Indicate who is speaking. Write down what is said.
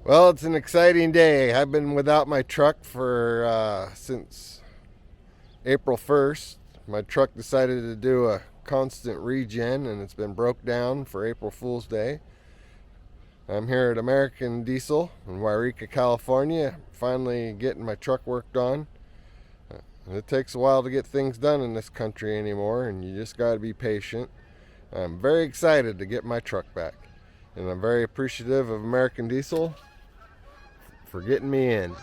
Speaker 1: Well, it's an exciting day. I've been without my truck for since April 1st. My truck decided to do a constant regen and it's been broke down for April Fool's Day. I'm here at American Diesel in Wairika, California, finally getting my truck worked on. It takes a while to get things done in this country anymore, and you just got to be patient. I'm very excited to get my truck back, and I'm very appreciative of American Diesel for getting me in.